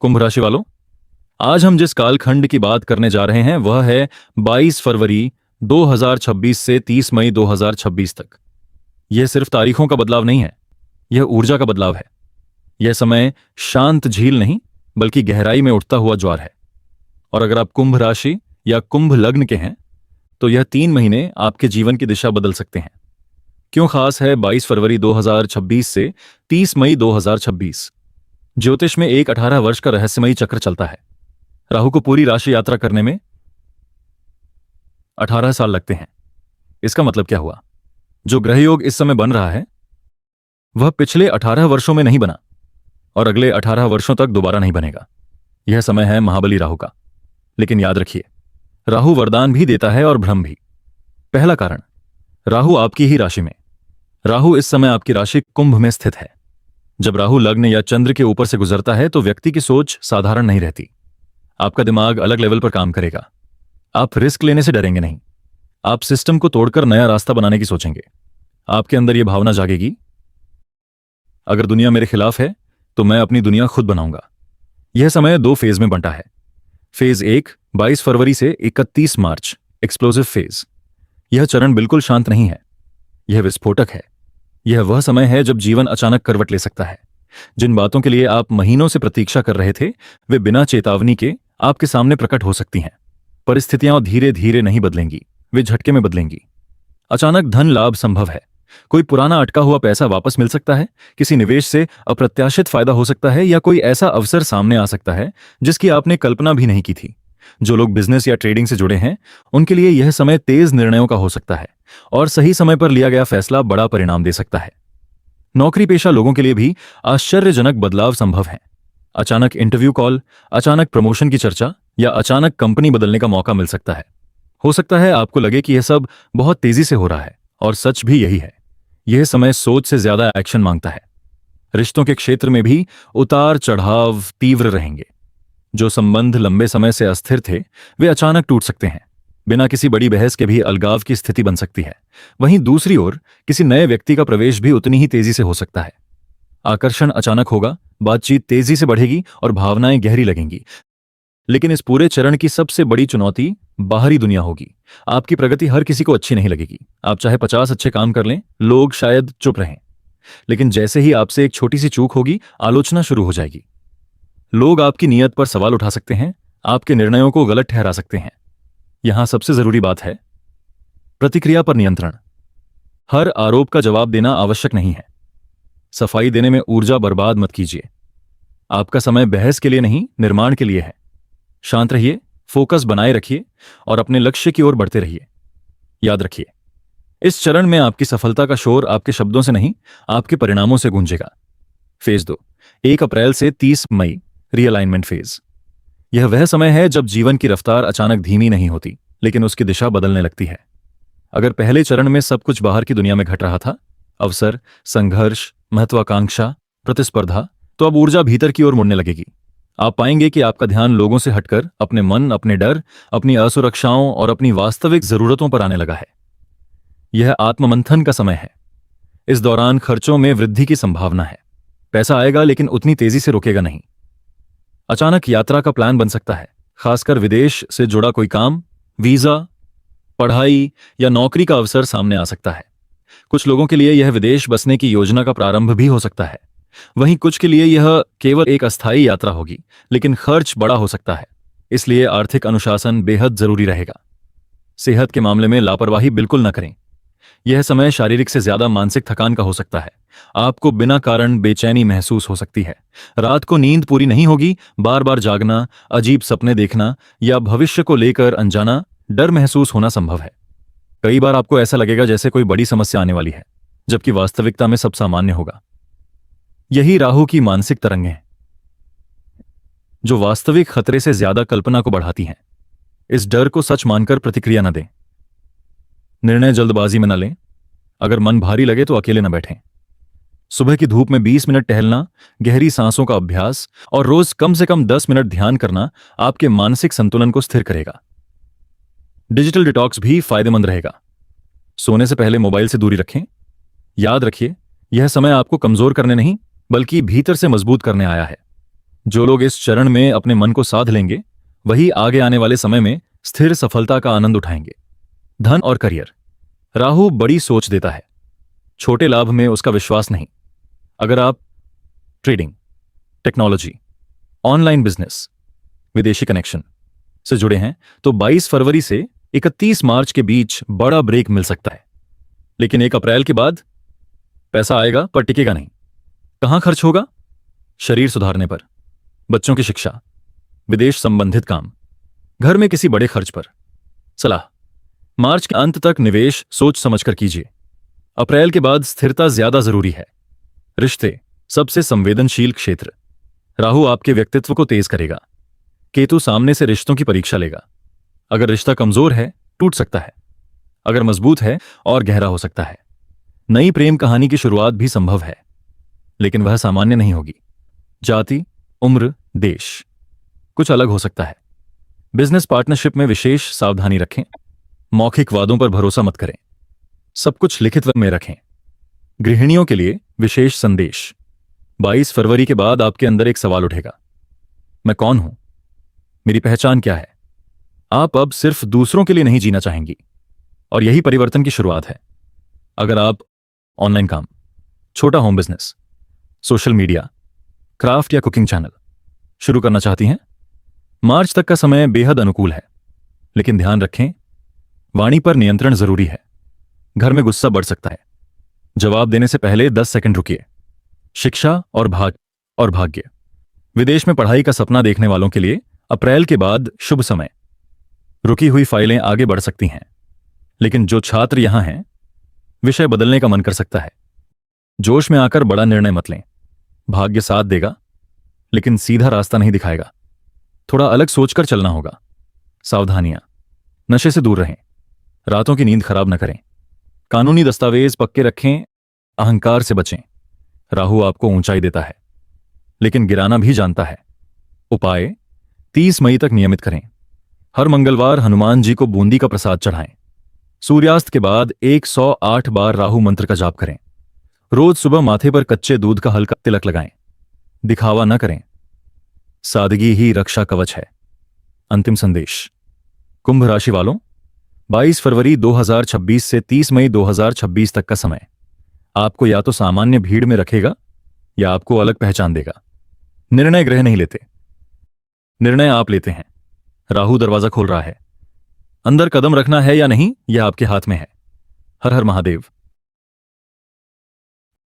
कुंभ राशि वालों, आज हम जिस कालखंड की बात करने जा रहे हैं वह है 22 फरवरी 2026 से 30 मई 2026 तक। यह सिर्फ तारीखों का बदलाव नहीं है, यह ऊर्जा का बदलाव है। यह समय शांत झील नहीं बल्कि गहराई में उठता हुआ ज्वार है। और अगर आप कुंभ राशि या कुंभ लग्न के हैं तो यह 3 महीने आपके जीवन की दिशा बदल सकते हैं। क्यों खास है 22 फरवरी 2026 से 30 मई 2026? ज्योतिष में एक 18 वर्ष का रहस्यमयी चक्र चलता है। राहु को पूरी राशि यात्रा करने में 18 साल लगते हैं। इसका मतलब क्या हुआ? जो ग्रह योग इस समय बन रहा है वह पिछले 18 वर्षों में नहीं बना और अगले 18 वर्षों तक दोबारा नहीं बनेगा। यह समय है महाबली राहु का। लेकिन याद रखिए, राहु वरदान भी देता है और भ्रम भी। पहला कारण, राहु आपकी ही राशि में। राहु इस समय आपकी राशि कुंभ में स्थित है। जब राहु लग्न या चंद्र के ऊपर से गुजरता है तो व्यक्ति की सोच साधारण नहीं रहती। आपका दिमाग अलग लेवल पर काम करेगा। आप रिस्क लेने से डरेंगे नहीं, आप सिस्टम को तोड़कर नया रास्ता बनाने की सोचेंगे। आपके अंदर यह भावना जागेगी, अगर दुनिया मेरे खिलाफ है तो मैं अपनी दुनिया खुद बनाऊंगा। यह समय 2 फेज में बंटा है। फेज 1 22 फरवरी से 31 मार्च, एक्सप्लोसिव फेज। यह चरण बिल्कुल शांत नहीं है, यह विस्फोटक है। यह वह समय है जब जीवन अचानक करवट ले सकता है। जिन बातों के लिए आप महीनों से प्रतीक्षा कर रहे थे वे बिना चेतावनी के आपके सामने प्रकट हो सकती हैं। परिस्थितियां धीरे धीरे नहीं बदलेंगी, वे झटके में बदलेंगी। अचानक धन लाभ संभव है। कोई पुराना अटका हुआ पैसा वापस मिल सकता है, किसी निवेश से अप्रत्याशित फायदा हो सकता है या कोई ऐसा अवसर सामने आ सकता है जिसकी आपने कल्पना भी नहीं की थी। जो लोग बिजनेस या ट्रेडिंग से जुड़े हैं उनके लिए यह समय तेज निर्णयों का हो सकता है और सही समय पर लिया गया फैसला बड़ा परिणाम दे सकता है। नौकरी पेशा लोगों के लिए भी आश्चर्यजनक बदलाव संभव है। अचानक इंटरव्यू कॉल, अचानक प्रमोशन की चर्चा या अचानक कंपनी बदलने का मौका मिल सकता है। हो सकता है आपको लगे कि यह सब बहुत तेजी से हो रहा है और सच भी यही है। यह समय सोच से ज्यादा एक्शन मांगता है। रिश्तों के क्षेत्र में भी उतार चढ़ाव तीव्र रहेंगे। जो संबंध लंबे समय से अस्थिर थे वे अचानक टूट सकते हैं। बिना किसी बड़ी बहस के भी अलगाव की स्थिति बन सकती है। वहीं दूसरी ओर किसी नए व्यक्ति का प्रवेश भी उतनी ही तेजी से हो सकता है। आकर्षण अचानक होगा, बातचीत तेजी से बढ़ेगी और भावनाएं गहरी लगेंगी। लेकिन इस पूरे चरण की सबसे बड़ी चुनौती बाहरी दुनिया होगी। आपकी प्रगति हर किसी को अच्छी नहीं लगेगी। आप चाहे 50 अच्छे काम कर लें, लोग शायद चुप रहें। लेकिन जैसे ही आपसे एक छोटी सी चूक होगी, आलोचना शुरू हो जाएगी। लोग आपकी नीयत पर सवाल उठा सकते हैं, आपके निर्णयों को गलत ठहरा सकते हैं। यहां सबसे जरूरी बात है प्रतिक्रिया पर नियंत्रण। हर आरोप का जवाब देना आवश्यक नहीं है। सफाई देने में ऊर्जा बर्बाद मत कीजिए। आपका समय बहस के लिए नहीं, निर्माण के लिए है। शांत रहिए, फोकस बनाए रखिए और अपने लक्ष्य की ओर बढ़ते रहिए। याद रखिए, इस चरण में आपकी सफलता का शोर आपके शब्दों से नहीं, आपके परिणामों से गूंजेगा। फेज 2 1 अप्रैल से 30 मई, रीअलाइनमेंट फेज। यह वह समय है जब जीवन की रफ्तार अचानक धीमी नहीं होती लेकिन उसकी दिशा बदलने लगती है। अगर पहले चरण में सब कुछ बाहर की दुनिया में घट रहा था, अवसर, संघर्ष, महत्वाकांक्षा, प्रतिस्पर्धा, तो अब ऊर्जा भीतर की ओर मुड़ने लगेगी। आप पाएंगे कि आपका ध्यान लोगों से हटकर अपने मन, अपने डर, अपनी असुरक्षाओं और अपनी वास्तविक जरूरतों पर आने लगा है। यह आत्ममंथन का समय है। इस दौरान खर्चों में वृद्धि की संभावना है। पैसा आएगा लेकिन उतनी तेजी से रुकेगा नहीं। अचानक यात्रा का प्लान बन सकता है, खासकर विदेश से जुड़ा कोई काम, वीजा, पढ़ाई या नौकरी का अवसर सामने आ सकता है। कुछ लोगों के लिए यह विदेश बसने की योजना का प्रारंभ भी हो सकता है। वहीं कुछ के लिए यह केवल एक अस्थायी यात्रा होगी, लेकिन खर्च बड़ा हो सकता है। इसलिए आर्थिक अनुशासन बेहद जरूरी रहेगा। सेहत के मामले में लापरवाही बिल्कुल न करें। यह समय शारीरिक से ज्यादा मानसिक थकान का हो सकता है। आपको बिना कारण बेचैनी महसूस हो सकती है। रात को नींद पूरी नहीं होगी, बार बार जागना, अजीब सपने देखना या भविष्य को लेकर अनजाना डर महसूस होना संभव है। कई बार आपको ऐसा लगेगा जैसे कोई बड़ी समस्या आने वाली है, जबकि वास्तविकता में सब सामान्य होगा। यही राहु की मानसिक तरंगें हैं जो वास्तविक खतरे से ज्यादा कल्पना को बढ़ाती हैं। इस डर को सच मानकर प्रतिक्रिया न दें। निर्णय जल्दबाजी में न लें। अगर मन भारी लगे तो अकेले न बैठें। सुबह की धूप में 20 मिनट टहलना, गहरी सांसों का अभ्यास और रोज कम से कम 10 मिनट ध्यान करना आपके मानसिक संतुलन को स्थिर करेगा। डिजिटल डिटॉक्स भी फायदेमंद रहेगा। सोने से पहले मोबाइल से दूरी रखें। याद रखिए, यह समय आपको कमजोर करने नहीं बल्कि भीतर से मजबूत करने आया है। जो लोग इस चरण में अपने मन को साध लेंगे वही आगे आने वाले समय में स्थिर सफलता का आनंद उठाएंगे। धन और करियर। राहु बड़ी सोच देता है, छोटे लाभ में उसका विश्वास नहीं। अगर आप ट्रेडिंग, टेक्नोलॉजी, ऑनलाइन बिजनेस, विदेशी कनेक्शन से जुड़े हैं तो 22 फरवरी से 31 मार्च के बीच बड़ा ब्रेक मिल सकता है। लेकिन 1 अप्रैल के बाद पैसा आएगा पर टिकेगा नहीं। कहां खर्च होगा? शरीर सुधारने पर, बच्चों की शिक्षा, विदेश संबंधित काम, घर में किसी बड़े खर्च पर। सलाह, मार्च के अंत तक निवेश सोच समझकर कीजिए। अप्रैल के बाद स्थिरता ज्यादा जरूरी है। रिश्ते, सबसे संवेदनशील क्षेत्र। राहु आपके व्यक्तित्व को तेज करेगा। केतु सामने से रिश्तों की परीक्षा लेगा। अगर रिश्ता कमजोर है टूट सकता है, अगर मजबूत है और गहरा हो सकता है। नई प्रेम कहानी की शुरुआत भी संभव है, लेकिन वह सामान्य नहीं होगी। जाति, उम्र, देश कुछ अलग हो सकता है। बिजनेस पार्टनरशिप में विशेष सावधानी रखें। मौखिक वादों पर भरोसा मत करें, सब कुछ लिखित में रखें। गृहिणियों के लिए विशेष संदेश। 22 फरवरी के बाद आपके अंदर एक सवाल उठेगा, मैं कौन हूं? मेरी पहचान क्या है? आप अब सिर्फ दूसरों के लिए नहीं जीना चाहेंगी, और यही परिवर्तन की शुरुआत है। अगर आप ऑनलाइन काम, छोटा home business, social media, craft या कुकिंग चैनल शुरू करना चाहती हैं, मार्च तक का समय बेहद अनुकूल है। लेकिन ध्यान रखें, वाणी पर नियंत्रण जरूरी है। घर में गुस्सा बढ़ सकता है। जवाब देने से पहले 10 सेकंड रुकिए। शिक्षा और भाग्य। विदेश में पढ़ाई का सपना देखने वालों के लिए अप्रैल के बाद शुभ समय। रुकी हुई फाइलें आगे बढ़ सकती हैं। लेकिन जो छात्र यहां हैं, विषय बदलने का मन कर सकता है। जोश में आकर बड़ा निर्णय मत लें। भाग्य साथ देगा, लेकिन सीधा रास्ता नहीं दिखाएगा। थोड़ा अलग सोचकर चलना होगा। सावधानियां, नशे से दूर रहें, रातों की नींद खराब न करें, कानूनी दस्तावेज पक्के रखें, अहंकार से बचें। राहु आपको ऊंचाई देता है, लेकिन गिराना भी जानता है। उपाय 30 मई तक नियमित करें। हर मंगलवार हनुमान जी को बूंदी का प्रसाद चढ़ाएं। सूर्यास्त के बाद 108 बार राहु मंत्र का जाप करें। रोज सुबह माथे पर कच्चे दूध का हल्का तिलक लगाएं। दिखावा न करें, सादगी ही रक्षा कवच है। अंतिम संदेश, कुंभ राशि वालों, 22 फरवरी 2026 से 30 मई 2026 तक का समय आपको या तो सामान्य भीड़ में रखेगा या आपको अलग पहचान देगा। निर्णय ग्रह नहीं लेते, निर्णय आप लेते हैं। राहु दरवाजा खोल रहा है। अंदर कदम रखना है या नहीं, यह आपके हाथ में है। हर हर महादेव।